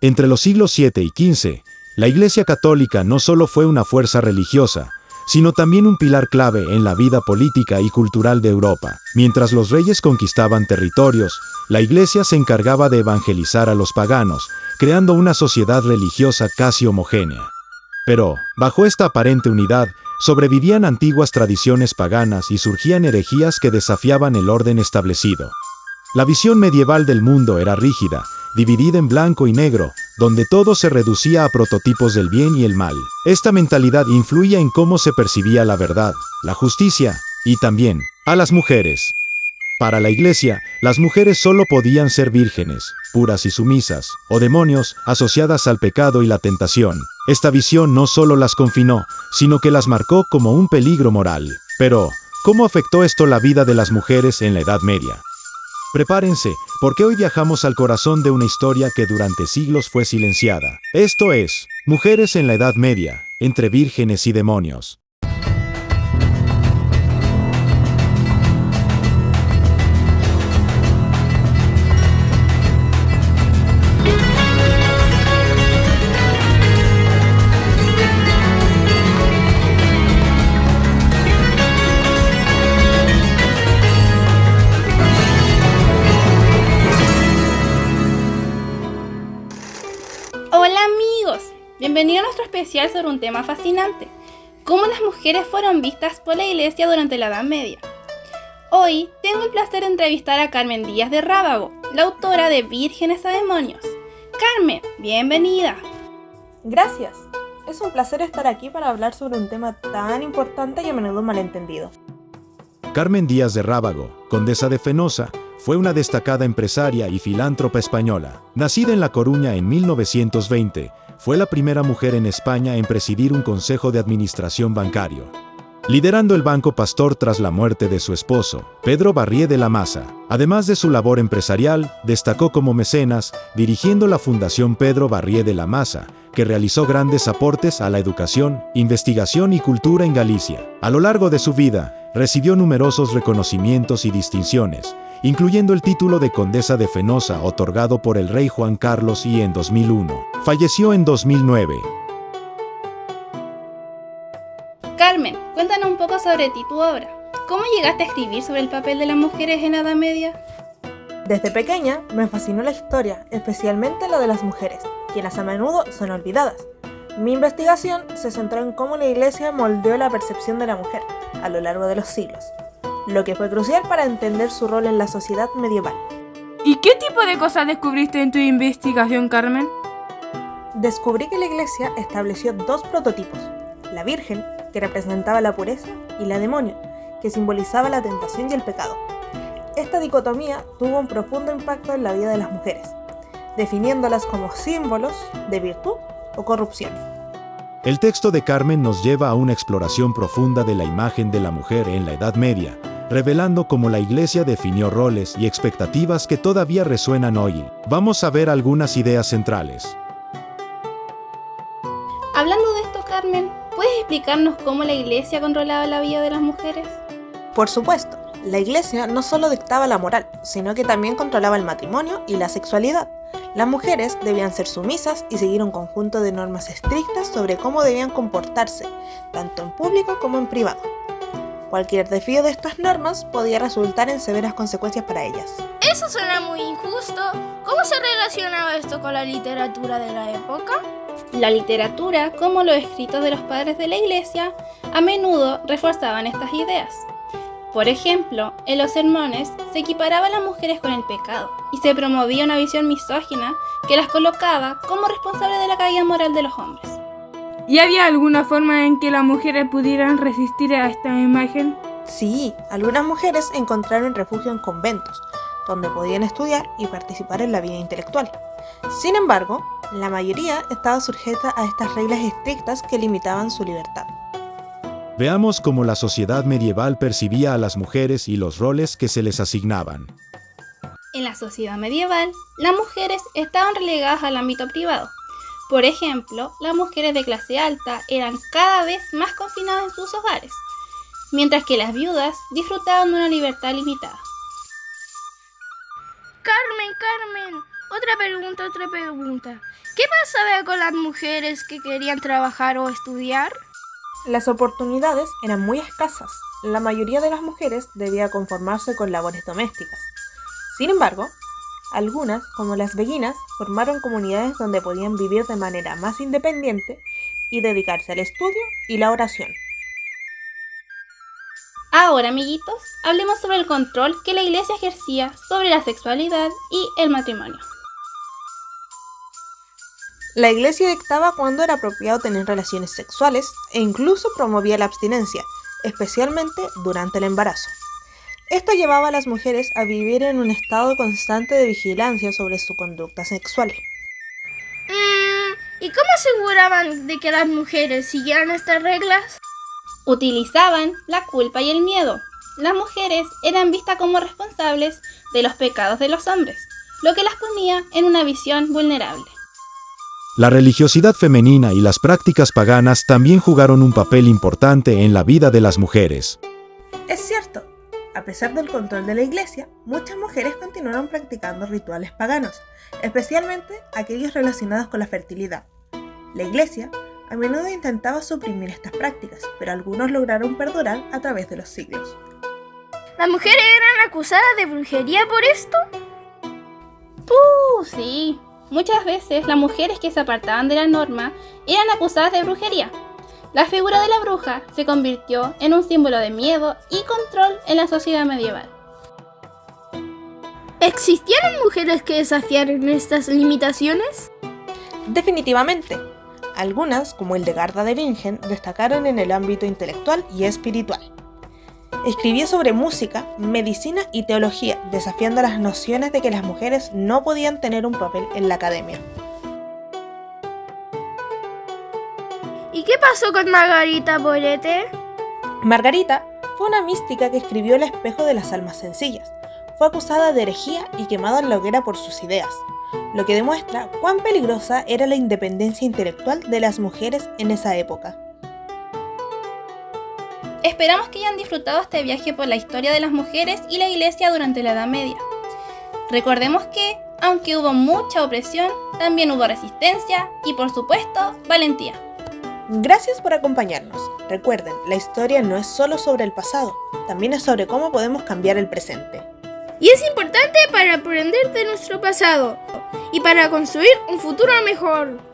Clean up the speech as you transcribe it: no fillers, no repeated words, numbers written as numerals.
Entre los siglos VII y XV, la Iglesia Católica no solo fue una fuerza religiosa, sino también un pilar clave en la vida política y cultural de Europa. Mientras los reyes conquistaban territorios, la Iglesia se encargaba de evangelizar a los paganos, creando una sociedad religiosa casi homogénea. Pero, bajo esta aparente unidad, sobrevivían antiguas tradiciones paganas y surgían herejías que desafiaban el orden establecido. La visión medieval del mundo era rígida, dividida en blanco y negro, donde todo se reducía a prototipos del bien y el mal. Esta mentalidad influía en cómo se percibía la verdad, la justicia, y también a las mujeres. Para la Iglesia, las mujeres solo podían ser vírgenes, puras y sumisas, o demonios, asociadas al pecado y la tentación. Esta visión no solo las confinó, sino que las marcó como un peligro moral. Pero, ¿cómo afectó esto la vida de las mujeres en la Edad Media? Prepárense, porque hoy viajamos al corazón de una historia que durante siglos fue silenciada. Esto es, Mujeres en la Edad Media, entre vírgenes y demonios. Hola amigos, bienvenidos a nuestro especial sobre un tema fascinante, cómo las mujeres fueron vistas por la Iglesia durante la Edad Media. Hoy tengo el placer de entrevistar a Carmen Díaz de Rábago, la autora de Vírgenes a Demonios. Carmen, bienvenida. Gracias, es un placer estar aquí para hablar sobre un tema tan importante y a menudo malentendido. Carmen Díaz de Rábago, condesa de Fenosa, fue una destacada empresaria y filántropa española. Nacida en La Coruña en 1920, fue la primera mujer en España en presidir un consejo de administración bancario, liderando el Banco Pastor tras la muerte de su esposo, Pedro Barrié de la Maza. Además de su labor empresarial, destacó como mecenas, dirigiendo la Fundación Pedro Barrié de la Maza, que realizó grandes aportes a la educación, investigación y cultura en Galicia. A lo largo de su vida, recibió numerosos reconocimientos y distinciones, incluyendo el título de Condesa de Fenosa otorgado por el rey Juan Carlos y en 2001. Falleció en 2009. Carmen, cuéntanos un poco sobre ti, tu obra. ¿Cómo llegaste a escribir sobre el papel de las mujeres en la Edad Media? Desde pequeña me fascinó la historia, especialmente la de las mujeres, quienes a menudo son olvidadas. Mi investigación se centró en cómo la Iglesia moldeó la percepción de la mujer a lo largo de los siglos, lo que fue crucial para entender su rol en la sociedad medieval. ¿Y qué tipo de cosas descubriste en tu investigación, Carmen? Descubrí que la Iglesia estableció dos prototipos, la Virgen, que representaba la pureza, y la demonio, que simbolizaba la tentación y el pecado. Esta dicotomía tuvo un profundo impacto en la vida de las mujeres, definiéndolas como símbolos de virtud o corrupción. El texto de Carmen nos lleva a una exploración profunda de la imagen de la mujer en la Edad Media, revelando cómo la Iglesia definió roles y expectativas que todavía resuenan hoy. Vamos a ver algunas ideas centrales. Hablando de esto, Carmen, ¿puedes explicarnos cómo la Iglesia controlaba la vida de las mujeres? Por supuesto, la Iglesia no solo dictaba la moral, sino que también controlaba el matrimonio y la sexualidad. Las mujeres debían ser sumisas y seguir un conjunto de normas estrictas sobre cómo debían comportarse, tanto en público como en privado. Cualquier desvío de estas normas podía resultar en severas consecuencias para ellas. Eso suena muy injusto. ¿Cómo se relacionaba esto con la literatura de la época? La literatura, como los escritos de los padres de la Iglesia, a menudo reforzaban estas ideas. Por ejemplo, en los sermones se equiparaba a las mujeres con el pecado y se promovía una visión misógina que las colocaba como responsables de la caída moral de los hombres. ¿Y había alguna forma en que las mujeres pudieran resistir a esta imagen? Sí, algunas mujeres encontraron refugio en conventos, donde podían estudiar y participar en la vida intelectual. Sin embargo, la mayoría estaba sujeta a estas reglas estrictas que limitaban su libertad. Veamos cómo la sociedad medieval percibía a las mujeres y los roles que se les asignaban. En la sociedad medieval, las mujeres estaban relegadas al ámbito privado. Por ejemplo, las mujeres de clase alta eran cada vez más confinadas en sus hogares, mientras que las viudas disfrutaban de una libertad limitada. Carmen, otra pregunta. ¿Qué pasaba con las mujeres que querían trabajar o estudiar? Las oportunidades eran muy escasas. La mayoría de las mujeres debía conformarse con labores domésticas. Sin embargo, algunas, como las beguinas, formaron comunidades donde podían vivir de manera más independiente y dedicarse al estudio y la oración. Ahora, amiguitos, hablemos sobre el control que la Iglesia ejercía sobre la sexualidad y el matrimonio. La Iglesia dictaba cuándo era apropiado tener relaciones sexuales e incluso promovía la abstinencia, especialmente durante el embarazo. Esto llevaba a las mujeres a vivir en un estado constante de vigilancia sobre su conducta sexual. ¿Y cómo aseguraban de que las mujeres siguieran estas reglas? Utilizaban la culpa y el miedo. Las mujeres eran vistas como responsables de los pecados de los hombres, lo que las ponía en una visión vulnerable. La religiosidad femenina y las prácticas paganas también jugaron un papel importante en la vida de las mujeres. Es cierto, a pesar del control de la Iglesia, muchas mujeres continuaron practicando rituales paganos, especialmente aquellos relacionados con la fertilidad. La Iglesia a menudo intentaba suprimir estas prácticas, pero algunos lograron perdurar a través de los siglos. ¿Las mujeres eran acusadas de brujería por esto? Sí. Muchas veces las mujeres que se apartaban de la norma eran acusadas de brujería. La figura de la bruja se convirtió en un símbolo de miedo y control en la sociedad medieval. ¿Existieron mujeres que desafiaron estas limitaciones? Definitivamente. Algunas, como Hildegarda de Bingen, destacaron en el ámbito intelectual y espiritual. Escribió sobre música, medicina y teología, desafiando las nociones de que las mujeres no podían tener un papel en la academia. ¿Y qué pasó con Margarita Bourete? Margarita fue una mística que escribió El espejo de las almas sencillas. Fue acusada de herejía y quemada en la hoguera por sus ideas, lo que demuestra cuán peligrosa era la independencia intelectual de las mujeres en esa época. Esperamos que hayan disfrutado este viaje por la historia de las mujeres y la Iglesia durante la Edad Media. Recordemos que, aunque hubo mucha opresión, también hubo resistencia y, por supuesto, valentía. Gracias por acompañarnos. Recuerden, la historia no es solo sobre el pasado, también es sobre cómo podemos cambiar el presente. Y es importante para aprender de nuestro pasado y para construir un futuro mejor.